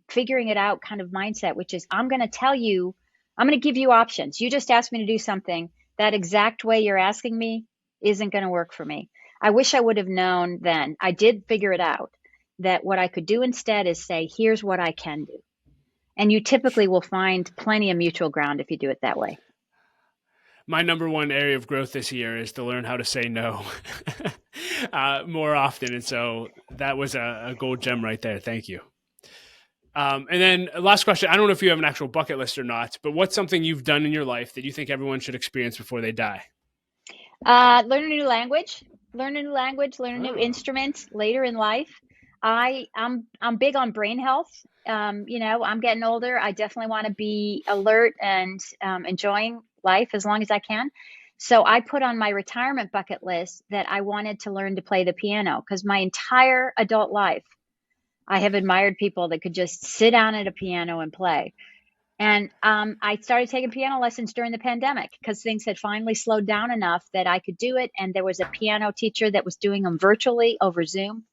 figuring it out kind of mindset, which is I'm going to give you options. You just asked me to do something. That exact way you're asking me isn't going to work for me. I wish I would have known then. I did figure it out that what I could do instead is say, here's what I can do. And you typically will find plenty of mutual ground if you do it that way. My number one area of growth this year is to learn how to say no more often. And so that was a gold gem right there. Thank you. And then last question. I don't know if you have an actual bucket list or not, but what's something you've done in your life that you think everyone should experience before they die? Learn a new language, learn a new instrument later in life. I'm big on brain health. I'm getting older. I definitely want to be alert and enjoying life as long as I can. So I put on my retirement bucket list that I wanted to learn to play the piano because my entire adult life, I have admired people that could just sit down at a piano and play. And I started taking piano lessons during the pandemic because things had finally slowed down enough that I could do it. And there was a piano teacher that was doing them virtually over Zoom.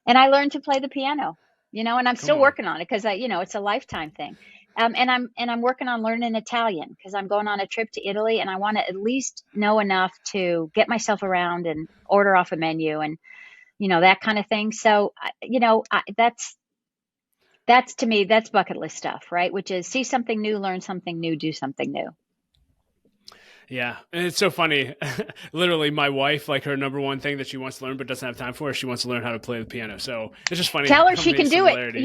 And I learned to play the piano, and I'm still working on it because it's a lifetime thing. And I'm working on learning Italian because I'm going on a trip to Italy and I want to at least know enough to get myself around and order off a menu and, that kind of thing. So, that's to me, that's bucket list stuff, right? Which is see something new, learn something new, do something new. Yeah. And it's so funny. Literally my wife, like her number one thing that she wants to learn, but doesn't have time for, she wants to learn how to play the piano. So it's just funny. Tell her she can do it.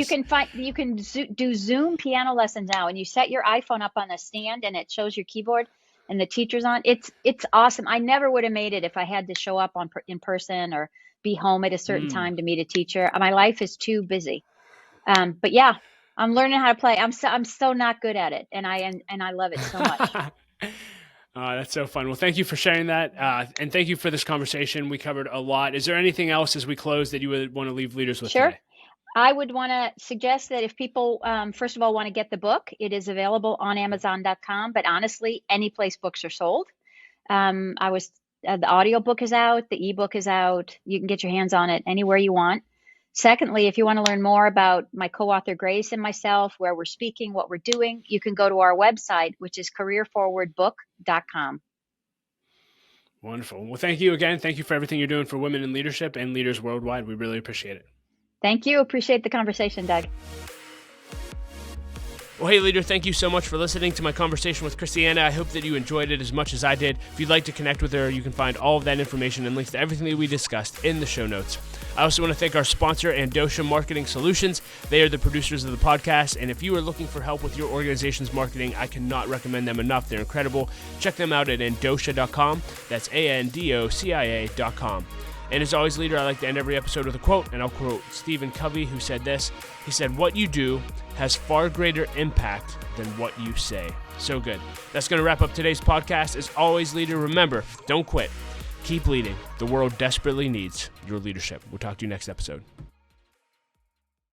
You can do Zoom piano lessons now and you set your iPhone up on a stand and it shows your keyboard and the teacher's on. It's awesome. I never would have made it if I had to show up in person or be home at a certain time to meet a teacher. My life is too busy. But yeah, I'm learning how to play. I'm so not good at it. And I love it so much. That's so fun. Well, thank you for sharing that. And thank you for this conversation. We covered a lot. Is there anything else as we close that you would want to leave leaders with today? I would want to suggest that if people, first of all, want to get the book, it is available on Amazon.com. But honestly, any place books are sold. The audiobook is out. The ebook is out. You can get your hands on it anywhere you want. Secondly, if you want to learn more about my co-author Grace and myself, where we're speaking, what we're doing, you can go to our website, which is careerforwardbook.com. Wonderful. Well, thank you again. Thank you for everything you're doing for women in leadership and leaders worldwide. We really appreciate it. Thank you. Appreciate the conversation, Doug. Well, hey, leader, thank you so much for listening to my conversation with Christiana. I hope that you enjoyed it as much as I did. If you'd like to connect with her, you can find all of that information and links to everything that we discussed in the show notes. I also want to thank our sponsor, Andocia Marketing Solutions. They are the producers of the podcast, and if you are looking for help with your organization's marketing, I cannot recommend them enough. They're incredible. Check them out at Andocia.com. That's ANDOCIA.com. And as always, leader, I like to end every episode with a quote, and I'll quote Stephen Covey, who said this. He said, "What you do has far greater impact than what you say." So good. That's going to wrap up today's podcast. As always, leader, remember, don't quit. Keep leading. The world desperately needs your leadership. We'll talk to you next episode.